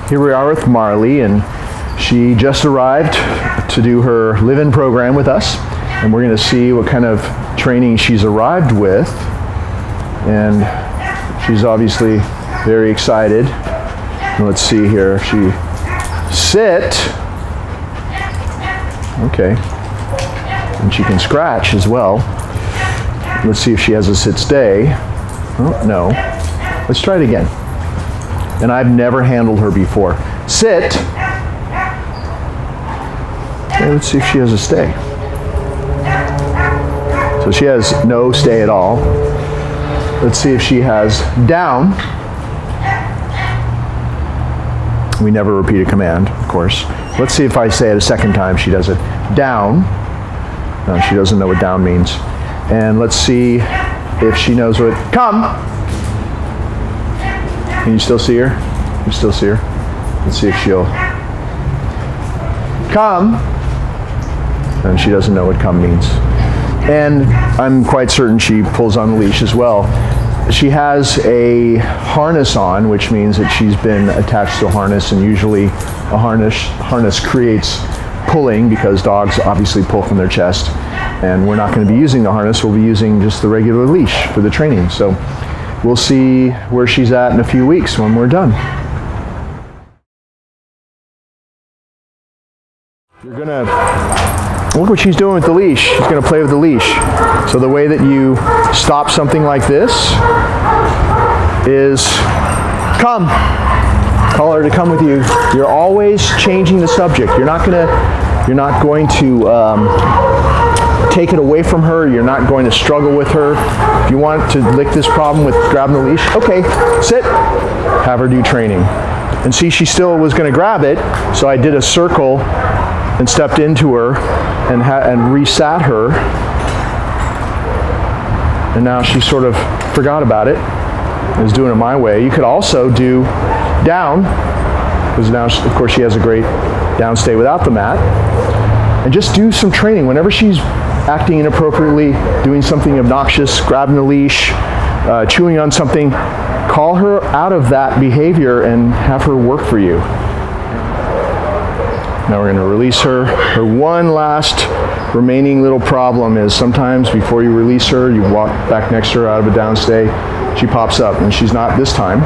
Here we are with Marley, and she just arrived to do her live-in program with us, and we're going to see what kind of training she's arrived with. And she's obviously very excited. Let's see here. She sit. Okay. And she can scratch as well. Let's see if she has a sit stay. Oh, no. Let's try it again. And I've never handled her before. Sit. Okay, let's see if she has a stay. So she has no stay at all. Let's see if she has down. We never repeat a command, of course. Let's see if I say it a second time, she does it. Down. No, she doesn't know what down means. And let's see if she knows what come. Can you still see her? You still see her? Let's see if she'll come. And she doesn't know what come means. And I'm quite certain she pulls on the leash as well. She has a harness on, which means that she's been attached to a harness, and usually a harness creates pulling because dogs obviously pull from their chest. And we're not going to be using the harness, we'll be using just the regular leash for the training. So we'll see where she's at in a few weeks when we're done. You're going to look what she's doing with the leash. She's going to play with the leash. So the way that you stop something like this is come. Call her to come with you. You're always changing the subject. You're not going to take it away from her. You're not going to struggle with her. If you want to lick this problem with grabbing the leash, okay, sit. Have her do training. And see, she still was going to grab it, so I did a circle and stepped into her and resat her. And now she sort of forgot about it and is doing it my way. You could also do down, because now, of course, she has a great down stay without the mat. And just do some training. Whenever she's acting inappropriately, doing something obnoxious, grabbing the leash, chewing on something, call her out of that behavior and have her work for you. Now we're going to release her. Her one last remaining little problem is sometimes before you release her, you walk back next to her out of a downstay, she pops up, and she's not this time.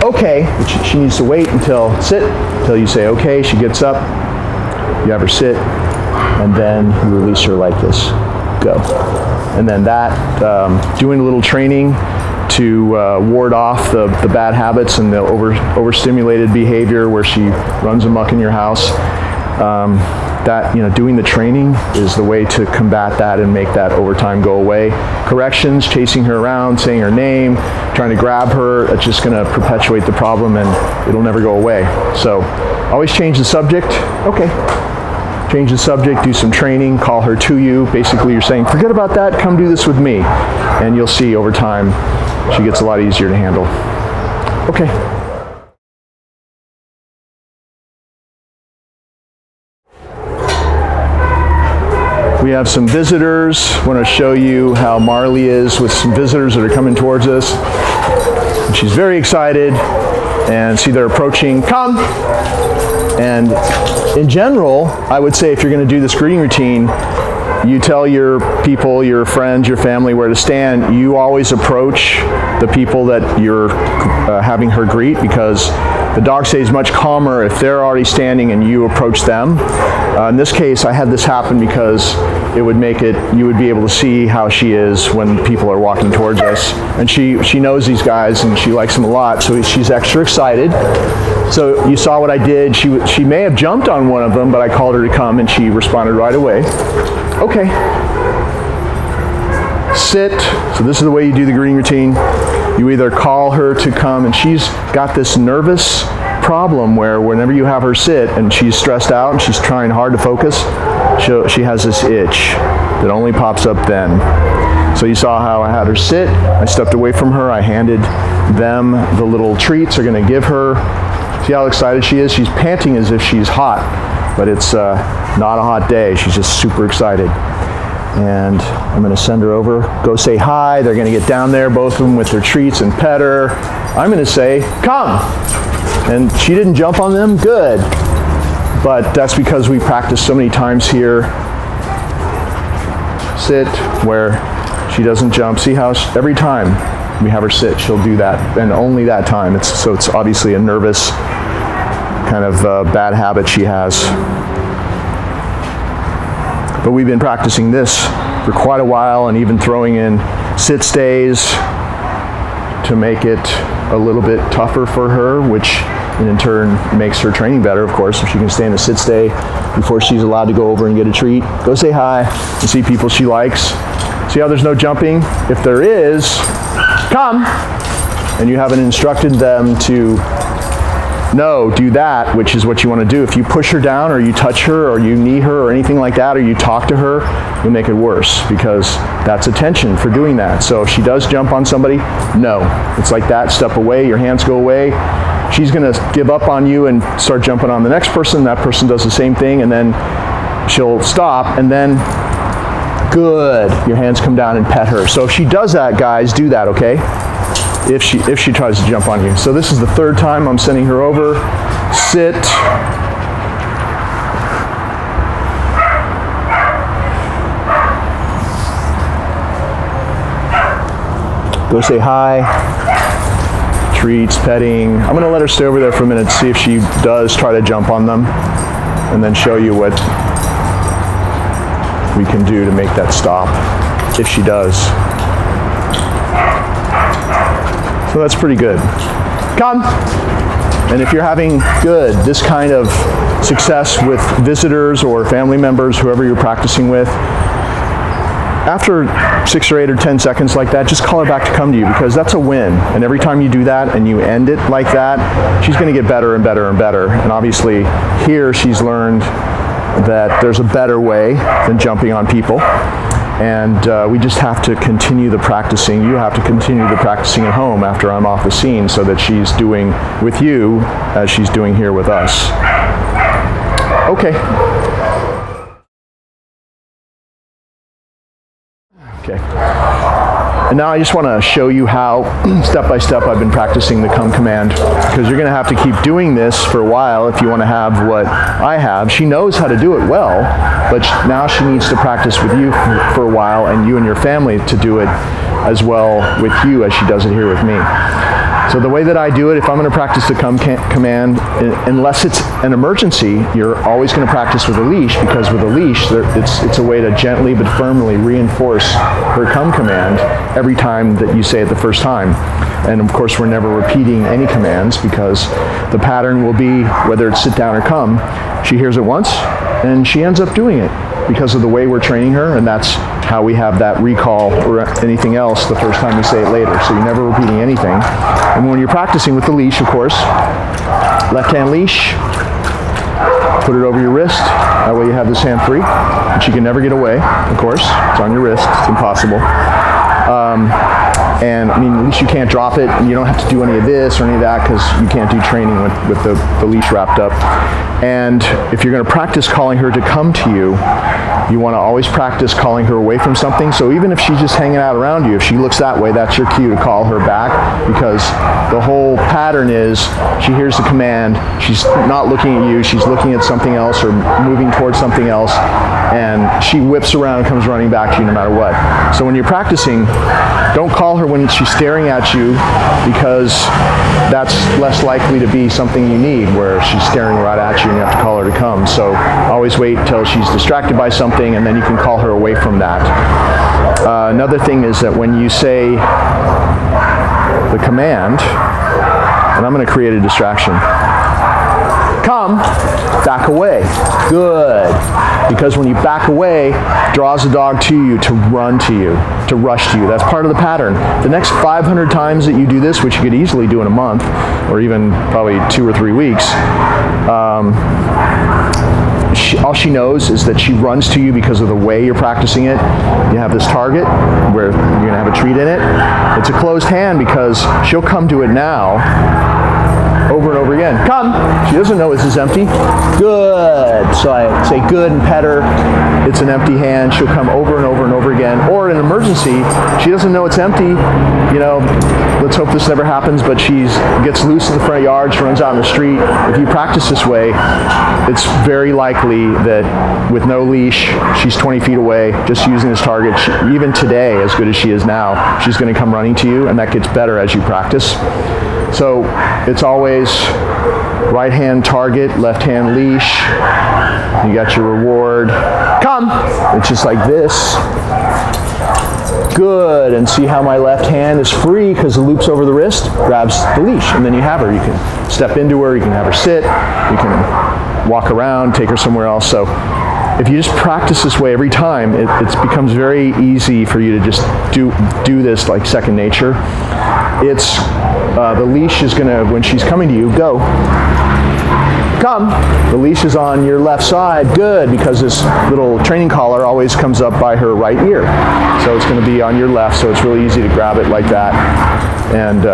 Okay, but she needs to wait until you say okay. She gets up, you have her sit, and then you release her like this. Go. And then that, doing a little training to ward off the bad habits and the overstimulated behavior where she runs amok in your house. Doing the training is the way to combat that and make that over time go away. Corrections, chasing her around, saying her name, trying to grab her, it's just going to perpetuate the problem and it'll never go away. So always change the subject. Okay. Change the subject, do some training, call her to you. Basically you're saying, forget about that, come do this with me. And you'll see over time she gets a lot easier to handle. Okay. We have some visitors. I want to show you how Marley is with some visitors that are coming towards us. And she's very excited, and see they're approaching. Come! And in general, I would say if you're going to do this greeting routine, you tell your people, your friends, your family where to stand. You always approach the people that you're having her greet, because the dog stays much calmer if they're already standing and you approach them. In this case, I had this happen because it would make it, you would be able to see how she is when people are walking towards us. And she knows these guys and she likes them a lot, so she's extra excited. So you saw what I did. She may have jumped on one of them, but I called her to come and she responded right away. Okay. Sit. So this is the way you do the greeting routine. You either call her to come, and she's got this nervous problem where whenever you have her sit and she's stressed out and she's trying hard to focus, she has this itch that only pops up then. So you saw how I had her sit. I stepped away from her. I handed them the little treats they're going to give her. See how excited she is? She's panting as if she's hot, but it's not a hot day. She's just super excited. And I'm going to send her over. Go say hi. They're going to get down there, both of them with their treats, and pet her. I'm going to say, come. And she didn't jump on them. Good. But that's because we practiced so many times here. Sit, where she doesn't jump. See how every time we have her sit, she'll do that, and only that time. So it's obviously a nervous kind of bad habit she has. But we've been practicing this for quite a while, and even throwing in sit stays to make it a little bit tougher for her, which in turn makes her training better, of course. If she can stay in a sit stay before she's allowed to go over and get a treat, go say hi and see people she likes. See how there's no jumping? If there is, come. And you haven't instructed them to, no, do that, which is what you want to do. If you push her down, or you touch her, or you knee her, or anything like that, or you talk to her, you'll make it worse, because that's attention for doing that. So if she does jump on somebody, no. It's like that, step away, your hands go away. She's going to give up on you and start jumping on the next person. That person does the same thing, and then she'll stop, and then good. Your hands come down and pet her. So if she does that, guys, do that, okay? If she tries to jump on you. So this is the third time I'm sending her over. Sit. Go say hi. Treats, petting. I'm going to let her stay over there for a minute to see if she does try to jump on them, and then show you what we can do to make that stop if she does. So that's pretty good. Come. And if you're having this kind of success with visitors or family members, whoever you're practicing with, after 6 or 8 or 10 seconds like that, just call her back to come to you, because that's a win. And every time you do that and you end it like that, she's going to get better and better and better. And obviously here she's learned that there's a better way than jumping on people. And we just have to continue the practicing. You have to continue the practicing at home after I'm off the scene, so that she's doing with you as she's doing here with us. Okay. Okay. And now I just want to show you how, step by step, I've been practicing the come command, because you're going to have to keep doing this for a while if you want to have what I have. She knows how to do it well, but now she needs to practice with you for a while, and you and your family to do it as well with you as she does it here with me. So the way that I do it, if I'm going to practice the come command, unless it's an emergency, you're always going to practice with a leash, because with a leash, it's a way to gently but firmly reinforce her come command every time that you say it the first time. And of course, we're never repeating any commands, because the pattern will be, whether it's sit down or come, she hears it once and she ends up doing it because of the way we're training her, and that's how we have that recall or anything else the first time we say it later. So you're never repeating anything. And when you're practicing with the leash, of course, left hand leash, put it over your wrist. That way you have this hand free, and she can never get away, of course. It's on your wrist. It's impossible. And I mean, at least you can't drop it, and you don't have to do any of this or any of that, because you can't do training with the leash wrapped up. And if you're going to practice calling her to come to you, you want to always practice calling her away from something. So even if she's just hanging out around you, if she looks that way, that's your cue to call her back, because the whole pattern is she hears the command, she's not looking at you, she's looking at something else or moving towards something else, and she whips around and comes running back to you no matter what. So when you're practicing, don't call her when she's staring at you, because that's less likely to be something you need, where she's staring right at you and you have to call her to come. So always wait till she's distracted by something, and then you can call her away from that. Another thing is that when you say the command, and I'm going to create a distraction, come, back away. Good. Because when you back away, draws the dog to you, to run to you, to rush to you. That's part of the pattern. The next 500 times that you do this, which you could easily do in a month, or even probably 2 or 3 weeks, all she knows is that she runs to you because of the way you're practicing it. You have this target where you're going to have a treat in it. It's a closed hand, because she'll come to it now over and over again. Come. She doesn't know this is empty. Good. So I say good and pet her. It's an empty hand. She'll come over and over and over again. Or in an emergency, she doesn't know it's empty. You know, let's hope this never happens, but she gets loose in the front yard. She runs out in the street. If you practice this way, it's very likely that with no leash, she's 20 feet away, just using this target. Even today, as good as she is now, she's going to come running to you, and that gets better as you practice. So it's always right hand target, left hand leash. You got your reward. Come. It's just like this. Good. And see how my left hand is free because the loop's over the wrist, grabs the leash, and then you have her. You can step into her, you can have her sit, you can walk around, take her somewhere else. So if you just practice this way every time, it becomes very easy for you to just do this like second nature. It's the leash is going to, when she's coming to you, go. Come. The leash is on your left side. Good, because this little training collar always comes up by her right ear. So it's going to be on your left, so it's really easy to grab it like that and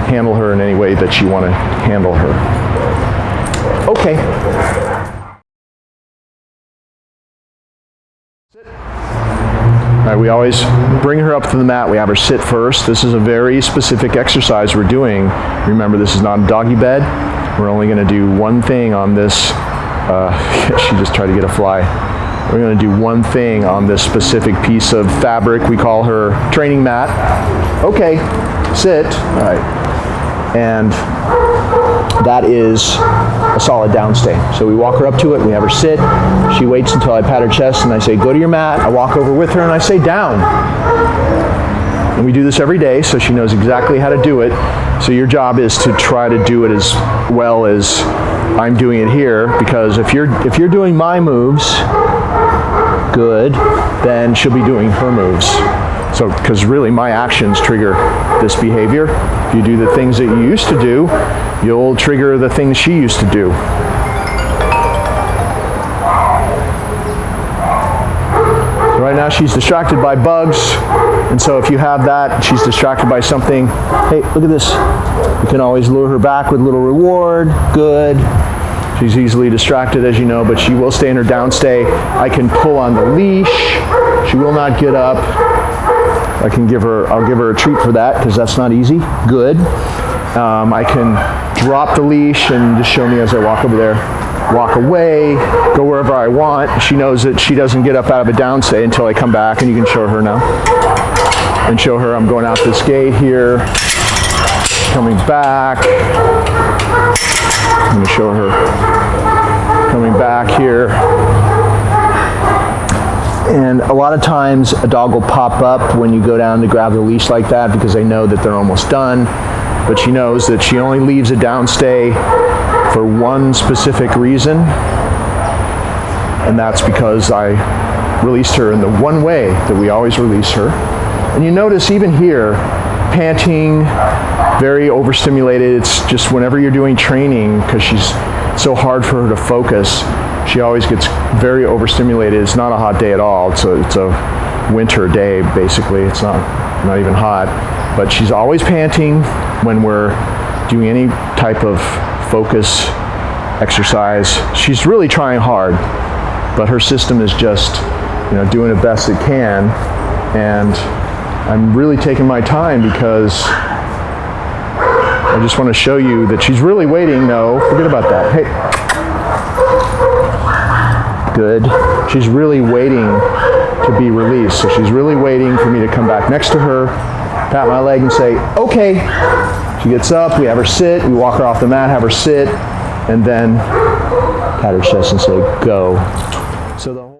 handle her in any way that you want to handle her. Okay. All right, we always bring her up to the mat. We have her sit first. This is a very specific exercise we're doing. Remember, this is not a doggy bed. We're only going to do one thing on this. She just tried to get a fly. We're going to do one thing on this specific piece of fabric. We call her training mat. Okay, sit. All right. And that is a solid downstay. So we walk her up to it, we have her sit. She waits until I pat her chest and I say, go to your mat. I walk over with her and I say, down. And we do this every day, so she knows exactly how to do it. So your job is to try to do it as well as I'm doing it here, because if you're doing my moves, good, then she'll be doing her moves. So, because really my actions trigger this behavior. If you do the things that you used to do, you'll trigger the things she used to do. So right now she's distracted by bugs, and so if you have that, she's distracted by something, hey, look at this. You can always lure her back with a little reward. Good. She's easily distracted, as you know, but she will stay in her downstay. I can pull on the leash. She will not get up. I'll give her a treat for that, because that's not easy. Good. I can drop the leash and just show me as I walk over there. Walk away, go wherever I want. She knows that she doesn't get up out of a downstay until I come back, and you can show her now. And show her I'm going out this gate here, coming back. I'm going to show her coming back here. And a lot of times a dog will pop up when you go down to grab the leash like that, because they know that they're almost done. But she knows that she only leaves a downstay for one specific reason, and that's because I released her in the one way that we always release her. And you notice even here, panting, very overstimulated. It's just whenever you're doing training, because she's so hard for her to focus, she always gets very overstimulated. It's not a hot day at all. It's a winter day, basically. It's not even hot. But she's always panting when we're doing any type of focus exercise. She's really trying hard, but her system is just, doing the best it can. And I'm really taking my time because I just want to show you that she's really waiting. No, forget about that. Hey. Good. She's really waiting to be released. So she's really waiting for me to come back next to her, pat my leg and say, okay. She gets up, we have her sit, we walk her off the mat, have her sit, and then pat her chest and say, go. So